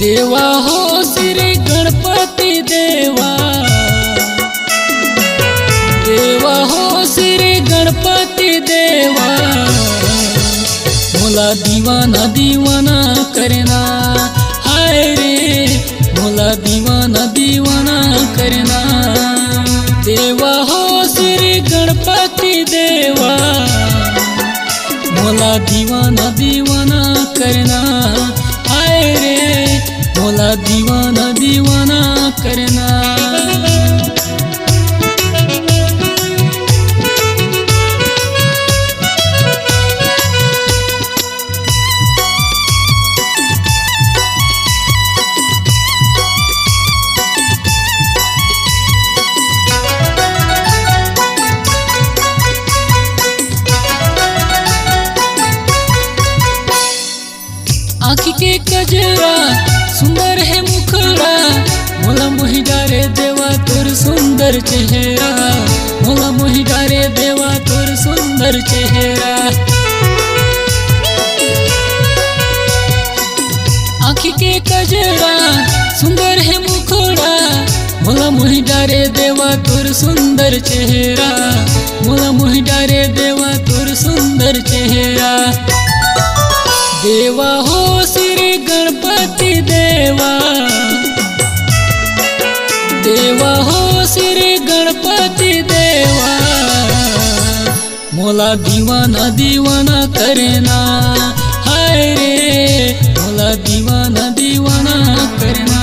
देवा हो श्री गणपति देवा, देवा हो श्री गणपति देवा, मोला दीवाना दीवाना करना, हाय रे मोला दीवाना दीवाना करना। देवा हो श्री गणपति देवा, मोला दीवाना दीवाना करना, हाय रे मोला दीवाना दीवाना करना। आँखी के कजरा सुंदर है मुखड़ा, मोला मोहि डारे देवा तोर सुंदर चेहरा, मोला मोहि डारे देवा तोर सुंदर चेहरा। आँखी के कजरा सुंदर है मुखड़ा, मोला मोहि डारे देवा तोर सुंदर चेहरा, मोला मोहि डारे देवा तोर सुंदर चेहरा। देवा हो श्री गणपति देवा, देवा हो श्री गणपति देवा, मोला दीवाना दीवाना करना, हाय रे मोला दीवाना दीवाना करना।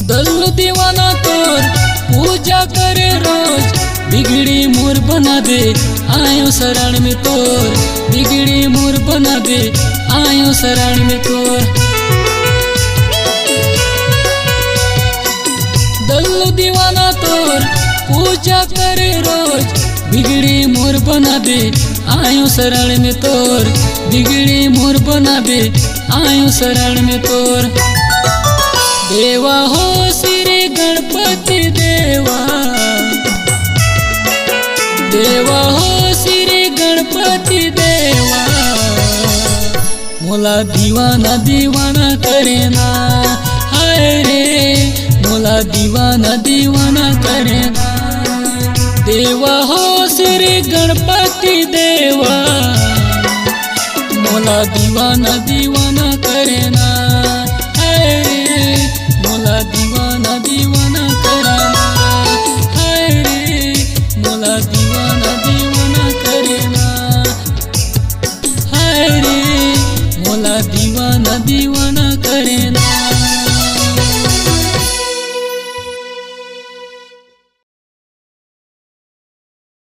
दल्लू दीवाना तोर पूजा करे रोज, बिगड़ी मोर बना दे आयो शरण में तोर, बिगड़ी मोर बना दे आयो शरण में तोर। दल्लू दीवाना तोर पूजा करे रोज, बिगड़ी मोर बना दे आयो शरण में तोर, बिगड़ी मोर बना दे आयो शरण में तोर। देवा हो श्री गणपति देवा, देवा हो श्री गणपति देवा, मोला दीवाना दीवाना करना, हाय रे मोला दीवाना दीवाना करना। देवा हो श्री गणपति देवा, मोला दीवाना दीवाना करना।